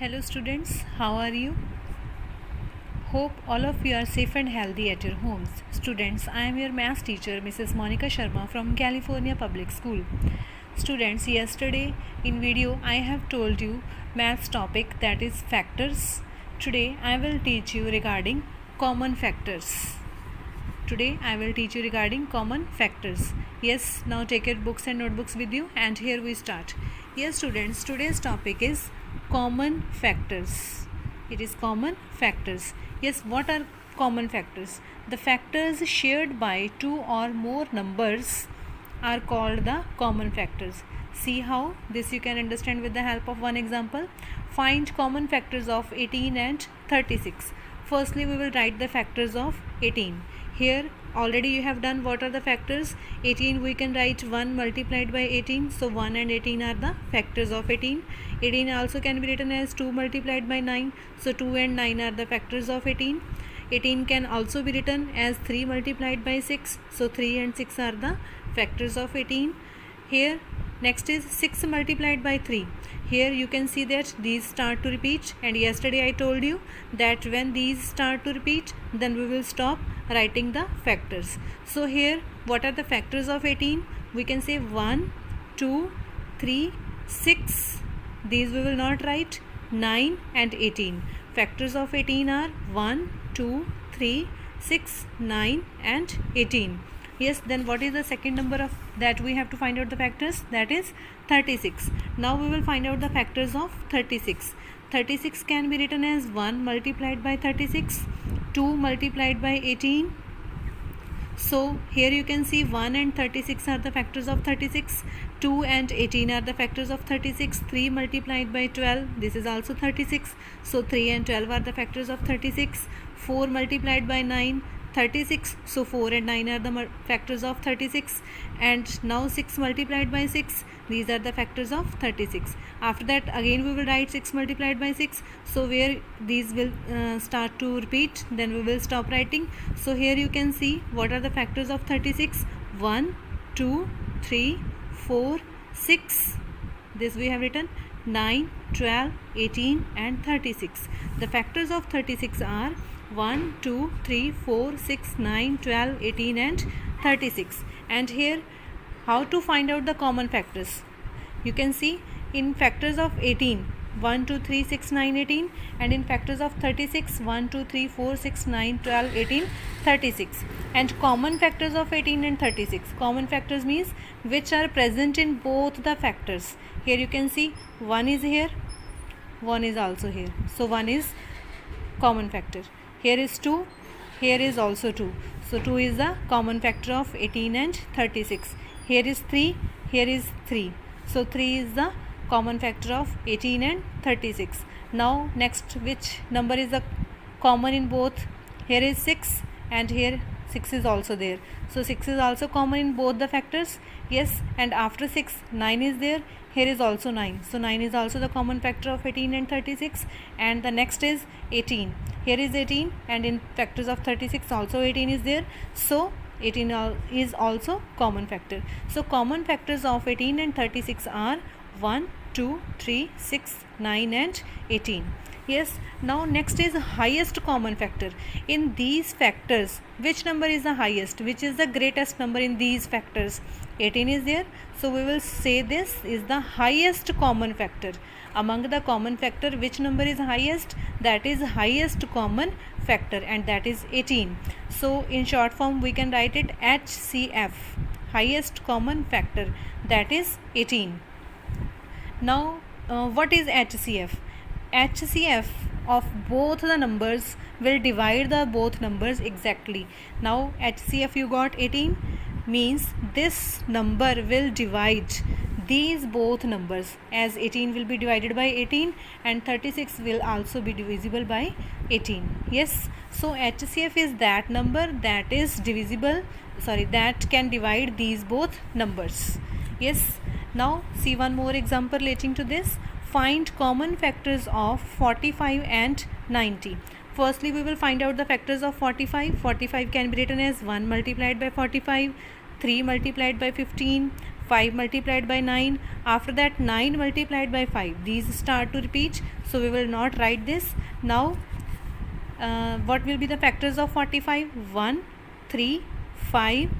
Hello students, how are you? Hope all of you are safe and healthy at your homes. Students, I am your math teacher Mrs. Monica Sharma from California Public School. Students, yesterday in video I have told you maths topic, that is factors. Today I will teach you regarding common factors. Yes, now take your books and notebooks with you, and here we start. Yes students, today's topic is common factors. It is common factors. Yes, what are common factors? The factors shared by two or more numbers are called the common factors. See how this you can understand with the help of one example. Find common factors of 18 and 36. Firstly, we will write the factors of 18. Here already you have done what are the factors. 18 we can write 1 multiplied by 18. So 1 and 18 are the factors of 18. 18 also can be written as 2 multiplied by 9. So 2 and 9 are the factors of 18. 18 can also be written as 3 multiplied by 6. So 3 and 6 are the factors of 18. Here next is 6 multiplied by 3. Here you can see that these start to repeat, and yesterday I told you that when these start to repeat, then we will stop writing the factors. So here what are the factors of 18? We can say 1, 2, 3, 6. These we will not write. 9 and 18. Factors of 18 are 1, 2, 3, 6, 9 and 18. Yes, then what is the second number of that we have to find out the factors? That is 36. Now we will find out the factors of 36. 36 can be written as 1 multiplied by 36, 2 multiplied by 18. So here you can see 1 and 36 are the factors of 36, 2 and 18 are the factors of 36, 3 multiplied by 12, this is also 36. So 3 and 12 are the factors of 36, 4 multiplied by 9, 36. So 4 and 9 are the factors of 36, and now 6 multiplied by 6, these are the factors of 36. After that again we will write 6 multiplied by 6. So where these will start to repeat, then we will stop writing. So here you can see what are the factors of 36. 1, 2, 3, 4, 6. This we have written. 9, 12, 18 and 36. The factors of 36 are 1, 2, 3, 4, 6, 9, 12, 18 and 36. And here how to find out the common factors? You can see in factors of 18, 1, 2, 3, 6, 9, 18, and in factors of 36, 1, 2, 3, 4, 6, 9, 12, 18, 36. And common factors of 18 and 36. Common factors means which are present in both the factors. Here you can see 1 is here, 1 is also here. So 1 is common factor. Here is 2, here is also 2. So 2 is the common factor of 18 and 36. Here is 3, here is 3. So 3 is the common factor of 18 and 36. Now next, which number is the common in both? Here is 6 and here 6 is also there. So 6 is also common in both the factors. Yes, and after 6, 9 is there. Here is also 9. So 9 is also the common factor of 18 and 36. And the next is 18. Here is 18, and in factors of 36 also 18 is there. So 18 is also common factor. So common factors of 18 and 36 are 1, 2, 3, 6, 9 and 18. Yes, now next is highest common factor. In these factors, which number is the highest? Which is the greatest number in these factors? 18 is there. So we will say this is the highest common factor. Among the common factor, which number is highest? That is highest common factor, and that is 18. So in short form we can write it HCF, highest common factor, that is 18. Now what is HCF? HCF of both the numbers will divide the both numbers exactly. Now HCF you got 18, means this number will divide these both numbers, as 18 will be divided by 18 and 36 will also be divisible by 18. Yes, so HCF is that number that is divisible, that can divide these both numbers. Yes, now see one more example relating to this. Find common factors of 45 and 90. Firstly we will find out the factors of 45. 45 can be written as 1 multiplied by 45, 3 multiplied by 15, 5 multiplied by 9, after that 9 multiplied by 5. These start to repeat, so we will not write this. Now what will be the factors of 45? 1, 3, 5,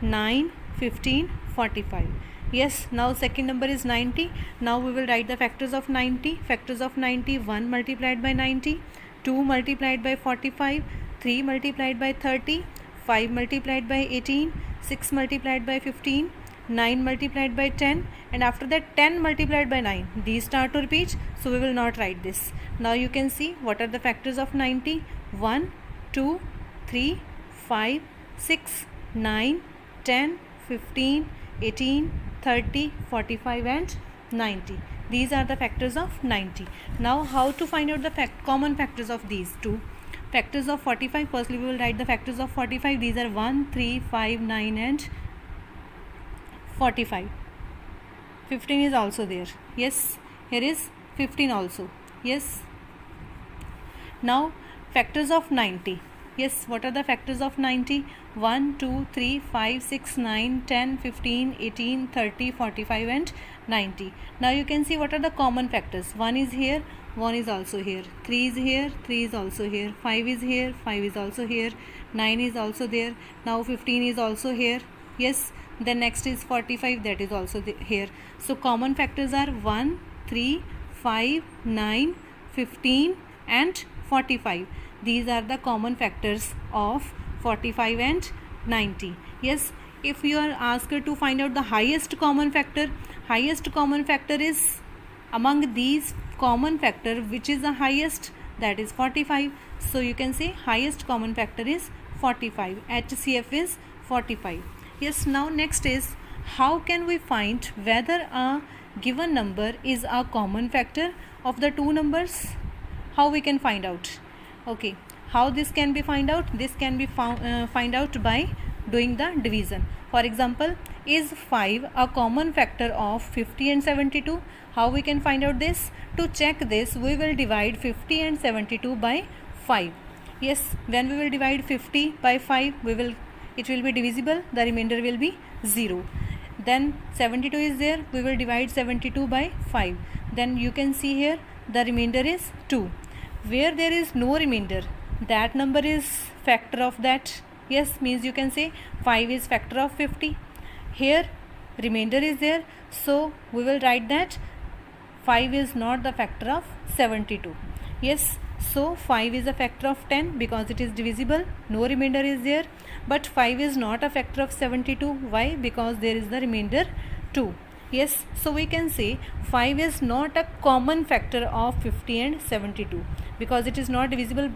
9, 15, 45. Yes, now second number is 90. Now we will write the factors of 90. Factors of 90: 1 multiplied by 90, 2 multiplied by 45, 3 multiplied by 30, 5 multiplied by 18, 6 multiplied by 15, 9 multiplied by 10, and after that 10 multiplied by 9. These start to repeat, so we will not write this. Now you can see what are the factors of 90. 1, 2, 3, 5, 6, 9, 10, 15, 18, 30, 45 and 90. These are the factors of 90. Now how to find out the common factors of these two? Factors of 45, firstly we will write the factors of 45. These are 1, 3, 5, 9 and 45. 15 is also there. Yes, here is 15 also. Yes. Now factors of 90. Yes, what are the factors of 90? 1, 2, 3, 5, 6, 9, 10, 15, 18, 30, 45 and 90. Now you can see what are the common factors. 1 is here, 1 is also here. 3 is here, 3 is also here. 5 is here, 5 is also here. 9 is also there. Now 15 is also here. Yes, then next is 45, that is also here. So common factors are 1, 3, 5, 9, 15 and 45. These are the common factors of 45 and 90. Yes, if you are asked to find out the highest common factor is among these common factor, which is the highest, that is 45. So you can say highest common factor is 45. HCF is 45. Yes, now next is how can we find whether a given number is a common factor of the two numbers? How we can find out? Okay, how this can be find out? This can be find out by doing the division. For example, is 5 a common factor of 50 and 72? How we can find out this? To check this, we will divide 50 and 72 by 5. Yes, when we will divide 50 by 5, it will be divisible, the remainder will be 0. Then 72 is there, we will divide 72 by 5. Then you can see here the remainder is 2. Where there is no remainder, that number is factor of that. Yes, means you can say 5 is factor of 50. Here remainder is there, so we will write that 5 is not the factor of 72. Yes, so 5 is a factor of 10 because it is divisible, no remainder is there. But 5 is not a factor of 72. Why? Because there is the remainder 2. Yes, so we can say 5 is not a common factor of 50 and 72 because it is not divisible.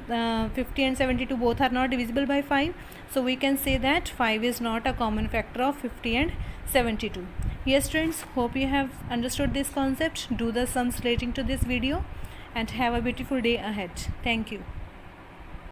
50 and 72 both are not divisible by 5. So we can say that 5 is not a common factor of 50 and 72. Yes students, hope you have understood this concept. Do the sums relating to this video and have a beautiful day ahead. Thank you.